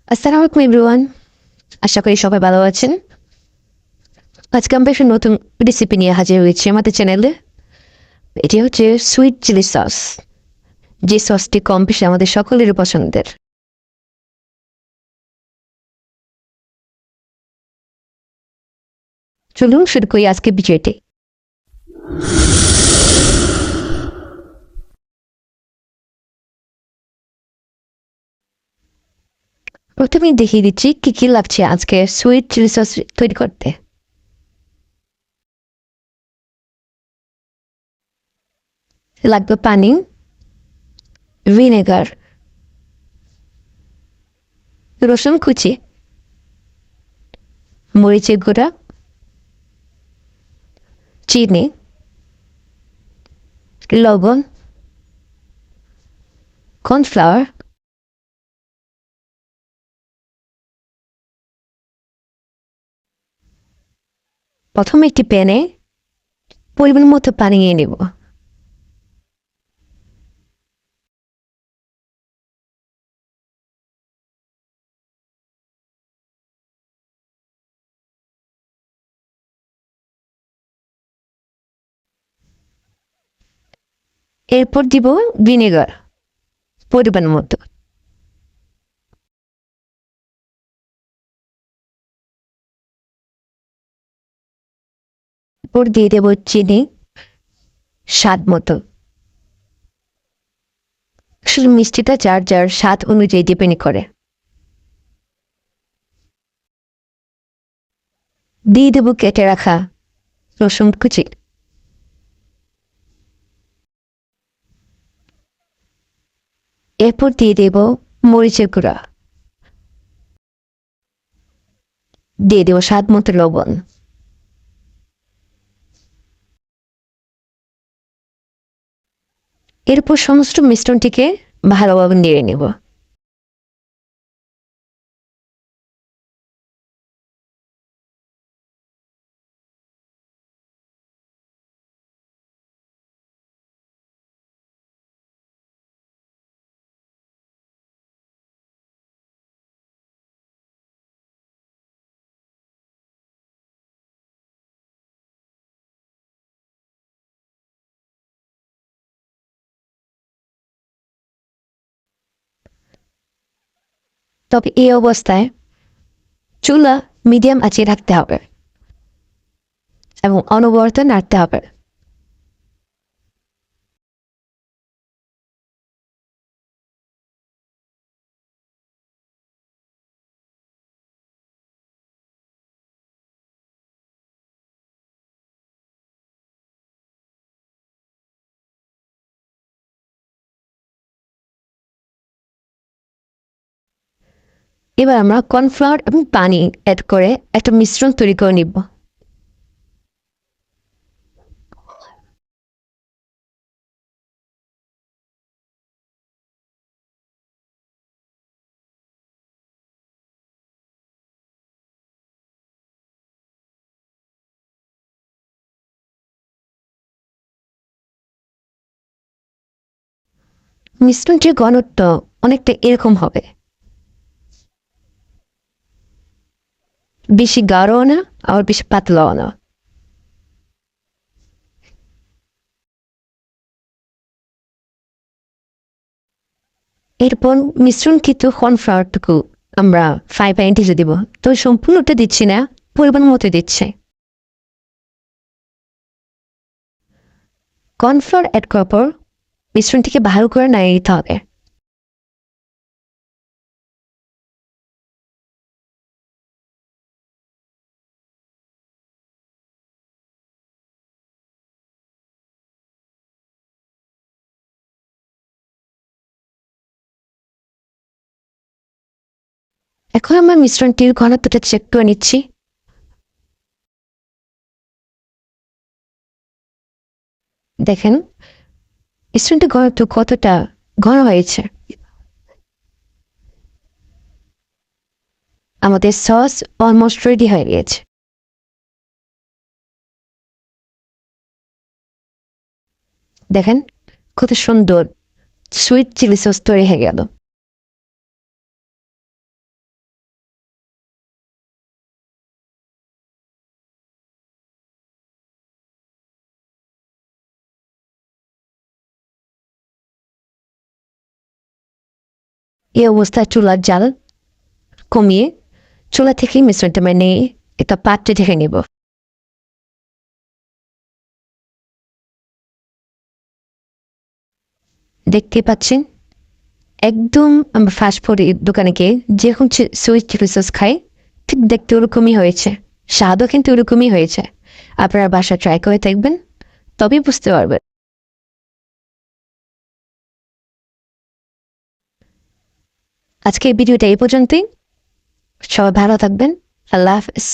আসসালামু আলাইকুম এভরিওয়ান। আশা করি সবাই ভালো আছেন। আজকে আমরা একটা নতুন রেসিপি নিয়ে হাজির হয়েছি আমাদের চ্যানেলে। এটি হচ্ছে সুইট চিলি সস, যে সসটি কম বেশি আমাদের সকলেরই পছন্দের। চলুন শুরু করি আজকে বিষয়টি। প্রথমে দেখিয়ে দিচ্ছি কি কি লাগছে আজকে সুইট চিলি সস তৈরি করতে। লাগবে পানি, ভিনেগার, রসুন কুচি, মরিচের গুঁড়া, চিনি, লবণ, কর্নফ্লাওয়ার। প্রথমে একটি প্যানে পরিমাণ মতো পানি নিয়ে নেব। এরপর দিব ভিনেগার পরিমাণ মতো। এরপর দিয়ে দেব চিনি স্বাদ মতো। আসলে মিষ্টিটা যার যার স্বাদ অনুযায়ী ডিপেন্ড করে। দিয়ে দেব কেটে রাখা রসুন কুচি। এরপর দিয়ে দেব মরিচের গুঁড়া, দিয়ে দেব স্বাদ মতো লবণ। এরপর সমস্ত মিশ্রণটিকে ভালোভাবে নেড়ে নেব। তবে এই অবস্থায় চুলা মিডিয়াম আঁচে রাখতে হবে এবং অনবরত নাড়তে হবে। এবার আমরা কর্নফ্লাওয়ার এবং পানি অ্যাড করে একটা মিশ্রণ তৈরি করে নিব। মিশ্রণটির ঘনত্ব অনেকটা এরকম হবে, বেশি গাঢ়ও না আবার বেশি পাতলাও না। এরপর মিশ্রণকৃত কর্নফ্লাওয়ারটুকু আমরা ফ্রাই প্যানে ঢেলে দিব। তো সম্পূর্ণটা দিচ্ছি না, পরিমাণ মতো দিচ্ছে। কর্নফ্লাওয়ার অ্যাড করার পর মিশ্রণটিকে ভালো করে নাড়িয়ে দিতে হবে। এখন আমরা মিশ্রণটির ঘনত্বটা চেক করে নিচ্ছি। দেখেন মিশ্রণটির ঘনত্ব কতটা ঘন হয়েছে। আমাদের সস অলমোস্ট রেডি হয়ে গিয়েছে। দেখেন কত সুন্দর সুইট চিলি সস তৈরি হয়ে গেল। এই অবস্থায় চুলার জাল কমিয়ে চুলা থেকেই মিশ্রণটা নিয়ে একটা পাত্রে ঢেকে নেব। দেখতে পাচ্ছেন একদম আমরা ফাস্টফুড দোকানে গিয়ে যেরকম সুইট চিলি সস খাই ঠিক দেখতে ওরকমই হয়েছে, স্বাদও কিন্তু ওরকমই হয়েছে। আপনারা বাসা ট্রাই করে দেখবেন, তবেই বুঝতে পারবেন। আজকে এই ভিডিওটা এই পর্যন্তই। সবাই ভালো থাকবেন। আল্লাহ হাফেজ।